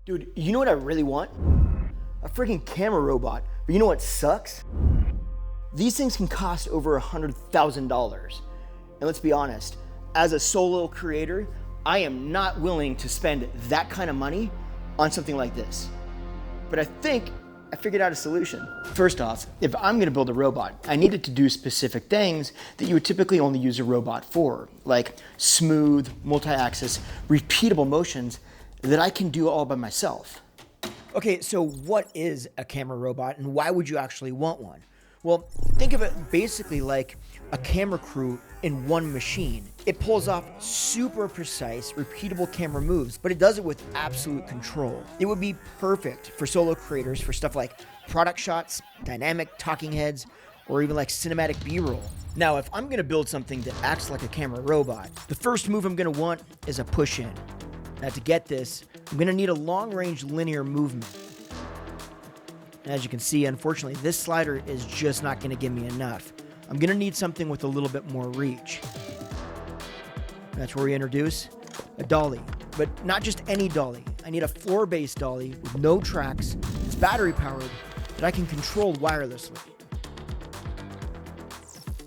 Dude, you know what I really want? A freaking camera robot. But you know what sucks? These things can cost over $100,000. And let's be honest, as a solo creator, I am not willing to spend that kind of money on something like this. But I think I figured out a solution. First off, if I'm gonna build a robot, I need it to do specific things that you would typically only use a robot for, like smooth, multi-axis, repeatable motions that I can do all by myself. Okay, so what is a camera robot and why would you actually want one? Well, think of it basically like a camera crew in one machine. It pulls off super precise, repeatable camera moves, but it does it with absolute control. It would be perfect for solo creators for stuff like product shots, dynamic talking heads, or even like cinematic B-roll. Now, if I'm gonna build something that acts like a camera robot, the first move I'm gonna want is a push-in. Now, to get this, I'm gonna need a long-range linear movement. As you can see, unfortunately, this slider is just not gonna give me enough. I'm gonna need something with a little bit more reach. That's where we introduce a dolly, but not just any dolly. I need a floor-based dolly with no tracks, it's battery-powered, that I can control wirelessly.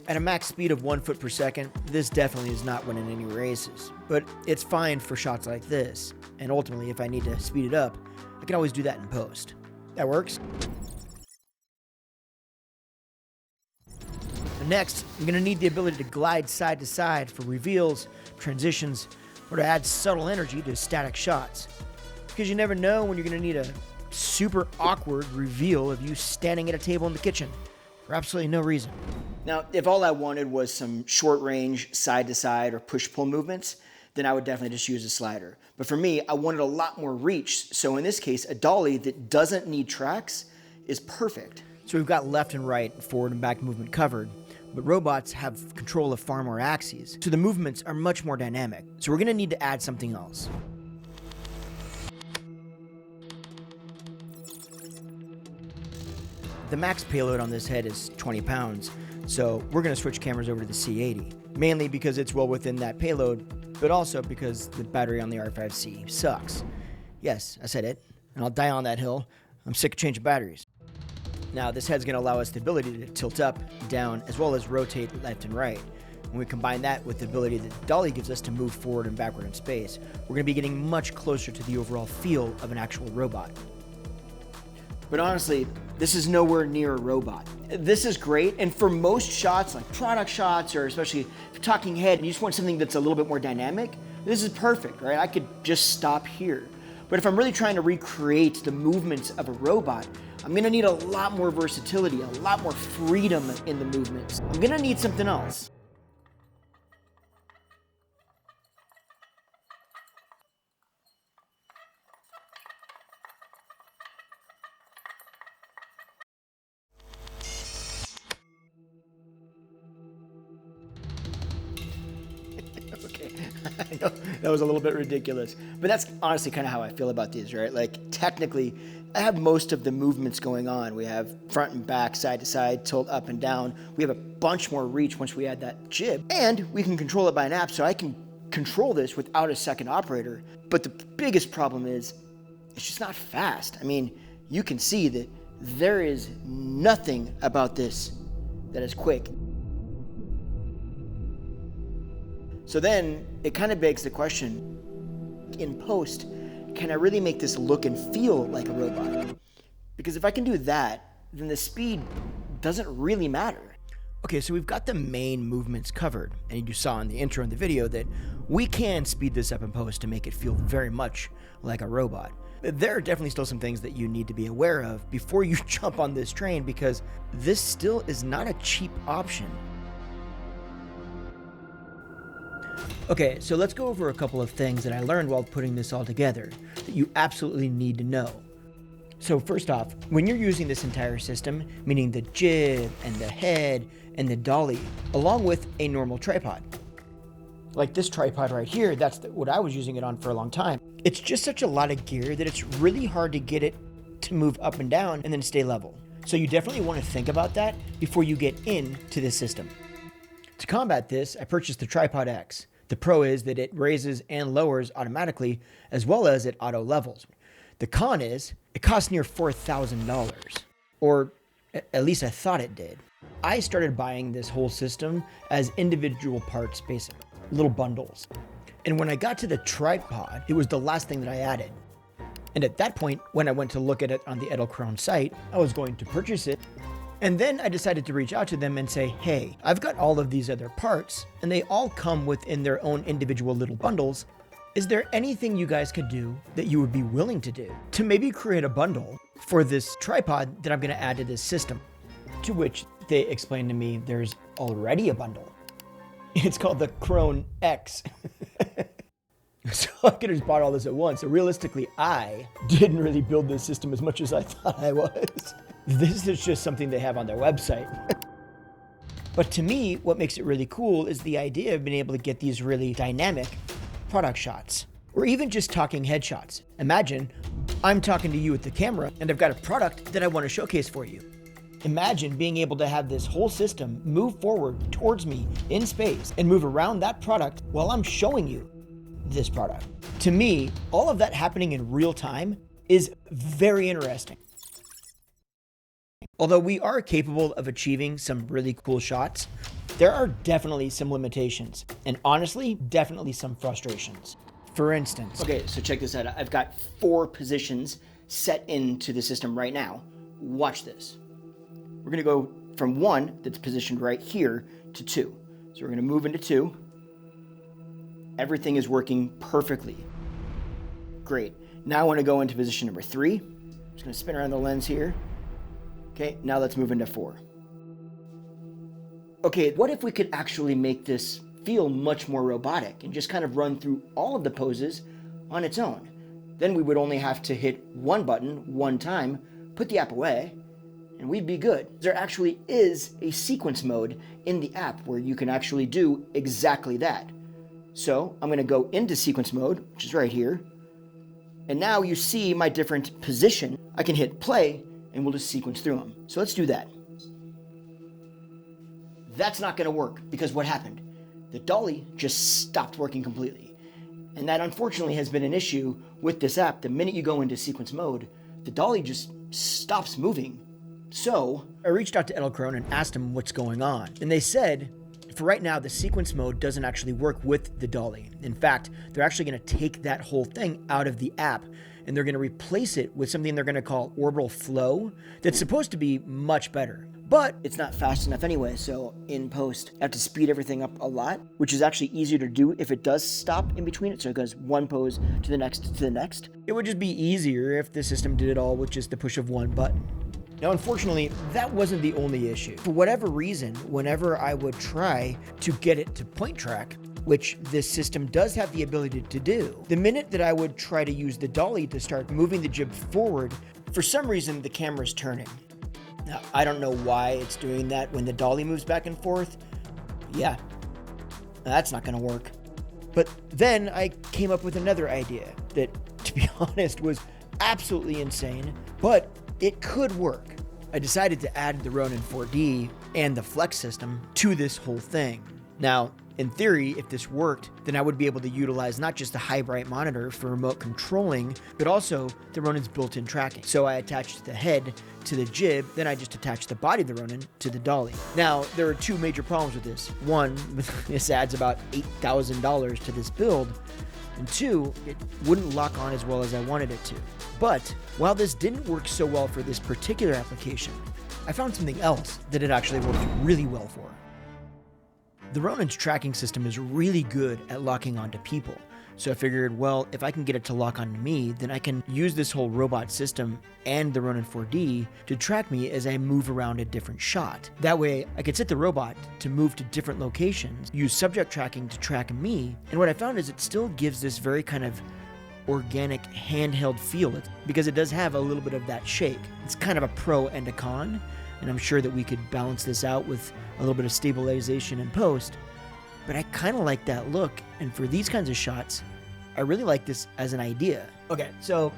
At a max speed of 1 foot per second, this definitely is not winning any races, but it's fine for shots like this. And ultimately, if I need to speed it up, I can always do that in post. That works. Next, I'm gonna need the ability to glide side to side for reveals, transitions, or to add subtle energy to static shots. Because you never know when you're gonna need a super awkward reveal of you standing at a table in the kitchen for absolutely no reason. Now, if all I wanted was some short range, side to side, or push-pull movements, then I would definitely just use a slider. But for me, I wanted a lot more reach, so in this case, a dolly that doesn't need tracks is perfect. So we've got left and right, forward and back movement covered, but robots have control of far more axes, so the movements are much more dynamic. So we're gonna need to add something else. The max payload on this head is 20 pounds, so we're gonna switch cameras over to the C80, mainly because it's well within that payload, but also because the battery on the R5C sucks. Yes, I said it, and I'll die on that hill. I'm sick of changing batteries. Now, this head's gonna allow us the ability to tilt up, down, as well as rotate left and right. When we combine that with the ability that dolly gives us to move forward and backward in space, we're gonna be getting much closer to the overall feel of an actual robot. But honestly, this is nowhere near a robot. This is great, and for most shots, like product shots, or especially if you're talking head and you just want something that's a little bit more dynamic, this is perfect, right? I could just stop here. But if I'm really trying to recreate the movements of a robot, I'm gonna need a lot more versatility, a lot more freedom in the movements. I'm gonna need something else. Okay, I know that was a little bit ridiculous, but that's honestly kind of how I feel about these, right? Like, technically, I have most of the movements going on. We have front and back, side to side, tilt up and down. We have a bunch more reach once we add that jib, and we can control it by an app, so I can control this without a second operator. But the biggest problem is, it's just not fast. I mean, you can see that there is nothing about this that is quick. So then it kind of begs the question, in post, can I really make this look and feel like a robot? Because if I can do that, then the speed doesn't really matter. Okay, so we've got the main movements covered, and you saw in the intro in the video that we can speed this up in post to make it feel very much like a robot. There are definitely still some things that you need to be aware of before you jump on this train, because this still is not a cheap option. Okay, so let's go over a couple of things that I learned while putting this all together that you absolutely need to know. So first off, when you're using this entire system, meaning the jib and the head and the dolly, along with a normal tripod, like this tripod right here, that's what I was using it on for a long time. It's just such a lot of gear that it's really hard to get it to move up and down and then stay level. So you definitely want to think about that before you get into this system. To combat this, I purchased the Tripod X. The pro is that it raises and lowers automatically, as well as it auto levels. The con is it costs near $4,000, or at least I thought it did. I started buying this whole system as individual parts, basically, little bundles. And when I got to the tripod, it was the last thing that I added. And at that point, when I went to look at it on the Edelkrone site, I was going to purchase it. And then I decided to reach out to them and say, hey, I've got all of these other parts and they all come within their own individual little bundles. Is there anything you guys could do that you would be willing to do to maybe create a bundle for this tripod that I'm going to add to this system? To which they explained to me there's already a bundle. It's called the Krone X. So I could have just bought all this at once. So realistically, I didn't really build this system as much as I thought I was. This is just something they have on their website. But to me, what makes it really cool is the idea of being able to get these really dynamic product shots, or even just talking headshots. Imagine I'm talking to you with the camera and I've got a product that I want to showcase for you. Imagine being able to have this whole system move forward towards me in space and move around that product while I'm showing you this product. To me, all of that happening in real time is very interesting. Although we are capable of achieving some really cool shots, there are definitely some limitations, and honestly, definitely some frustrations. For instance, okay, so check this out. I've got 4 positions set into the system right now. Watch this. We're gonna go from 1 that's positioned right here to 2. So we're gonna move into 2. Everything is working perfectly. Great. Now I wanna go into position number 3. I'm just gonna spin around the lens here. Okay, now let's move into 4. Okay, what if we could actually make this feel much more robotic and just kind of run through all of the poses on its own? Then we would only have to hit one button one time, put the app away, and we'd be good. There actually is a sequence mode in the app where you can actually do exactly that. So I'm gonna go into sequence mode, which is right here. And now you see my different position. I can hit play and we'll just sequence through them. So let's do that. That's not gonna work because what happened? The dolly just stopped working completely. And that unfortunately has been an issue with this app. The minute you go into sequence mode, the dolly just stops moving. So I reached out to Edelkrone and asked them what's going on. And they said, for right now, the sequence mode doesn't actually work with the dolly. In fact, they're actually gonna take that whole thing out of the app and they're gonna replace it with something they're gonna call orbital flow that's supposed to be much better. But it's not fast enough anyway, so in post, I have to speed everything up a lot, which is actually easier to do if it does stop in between it, so it goes one pose to the next to the next. It would just be easier if the system did it all with just the push of one button. Now, unfortunately, that wasn't the only issue. For whatever reason, whenever I would try to get it to point track, which this system does have the ability to do, the minute that I would try to use the dolly to start moving the jib forward, for some reason the camera's turning. Now, I don't know why it's doing that when the dolly moves back and forth. Yeah, that's not gonna work. But then I came up with another idea that, to be honest, was absolutely insane, but it could work. I decided to add the Ronin 4D and the Flex system to this whole thing. Now, in theory, if this worked, then I would be able to utilize not just the high bright monitor for remote controlling, but also the Ronin's built-in tracking. So I attached the head to the jib, then I just attached the body of the Ronin to the dolly. Now, there are 2 major problems with this. 1, this adds about $8,000 to this build, and 2, it wouldn't lock on as well as I wanted it to. But while this didn't work so well for this particular application, I found something else that it actually worked really well for. The Ronin's tracking system is really good at locking onto people. So I figured, well, if I can get it to lock onto me, then I can use this whole robot system and the Ronin 4D to track me as I move around a different shot. That way, I could set the robot to move to different locations, use subject tracking to track me, and what I found is it still gives this very kind of organic handheld feel, because it does have a little bit of that shake. It's kind of a pro and a con, and I'm sure that we could balance this out with a little bit of stabilization in post, but I kind of like that look, and for these kinds of shots, I really like this as an idea. Okay, so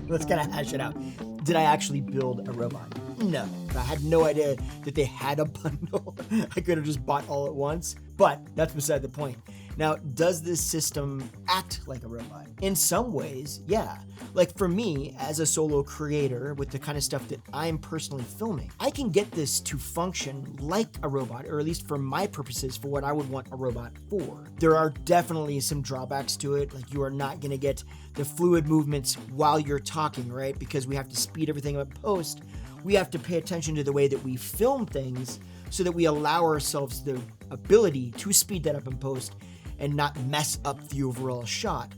let's kind of hash it out. Did I actually build a robot? No, I had no idea that they had a bundle. I could have just bought all at once, but that's beside the point. Now, does this system act like a robot? In some ways, yeah. Like for me, as a solo creator with the kind of stuff that I'm personally filming, I can get this to function like a robot, or at least for my purposes, for what I would want a robot for. There are definitely some drawbacks to it, like you are not gonna get the fluid movements while you're talking, right? Because we have to speed everything up post. We have to pay attention to the way that we film things so that we allow ourselves the ability to speed that up in post and not mess up the overall shot.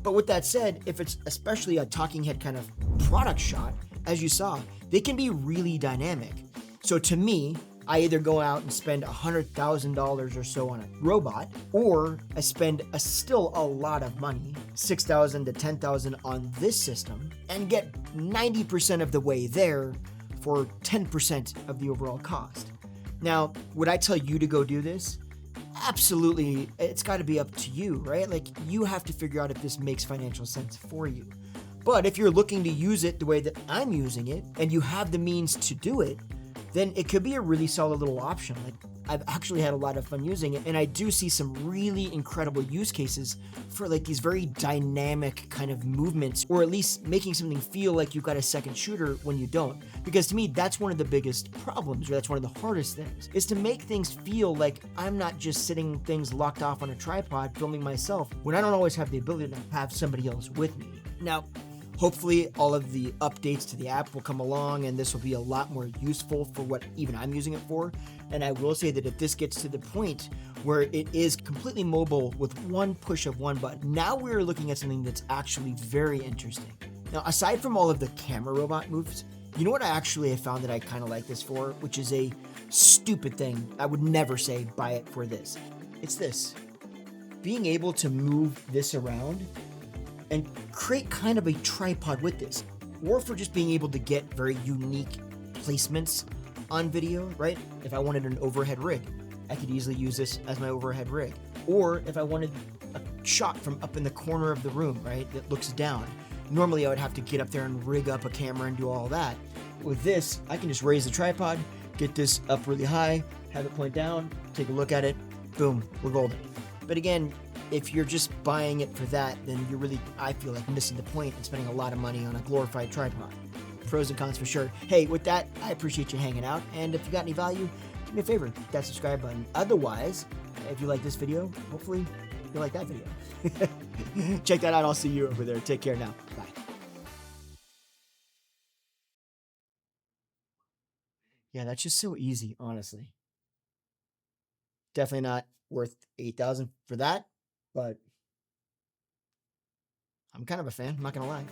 But with that said, if it's especially a talking head kind of product shot, as you saw, they can be really dynamic. So to me, I either go out and spend $100,000 or so on a robot, or I spend still a lot of money, $6,000 to $10,000 on this system, and get 90% of the way there for 10% of the overall cost. Now, would I tell you to go do this? Absolutely, it's got to be up to you, right? Like, you have to figure out if this makes financial sense for you. But if you're looking to use it the way that I'm using it, and you have the means to do it, then it could be a really solid little option. Like, I've actually had a lot of fun using it, and I do see some really incredible use cases for like these very dynamic kind of movements, or at least making something feel like you've got a second shooter when you don't. Because to me, that's one of the biggest problems, or that's one of the hardest things, is to make things feel like I'm not just sitting things locked off on a tripod filming myself when I don't always have the ability to have somebody else with me. Now, hopefully all of the updates to the app will come along and this will be a lot more useful for what even I'm using it for. And I will say that if this gets to the point where it is completely mobile with one push of one button, now we're looking at something that's actually very interesting. Now, aside from all of the camera robot moves, you know what I actually have found that I kind of like this for, which is a stupid thing. I would never say buy it for this. It's this. Being able to move this around and create kind of a tripod with this, or for just being able to get very unique placements on video, right? If I wanted an overhead rig, I could easily use this as my overhead rig. Or if I wanted a shot from up in the corner of the room, right, that looks down. Normally I would have to get up there and rig up a camera and do all that. With this, I can just raise the tripod, get this up really high, have it point down, take a look at it, boom, we're golden. But again, if you're just buying it for that, then you're really, I feel like, missing the point and spending a lot of money on a glorified tripod. Pros and cons for sure. Hey, with that, I appreciate you hanging out. And if you got any value, do me a favor, hit that subscribe button. Otherwise, if you like this video, hopefully you'll like that video. Check that out. I'll see you over there. Take care now. Bye. Yeah, that's just so easy, honestly. Definitely not worth $8,000 for that, but I'm kind of a fan, I'm not gonna lie.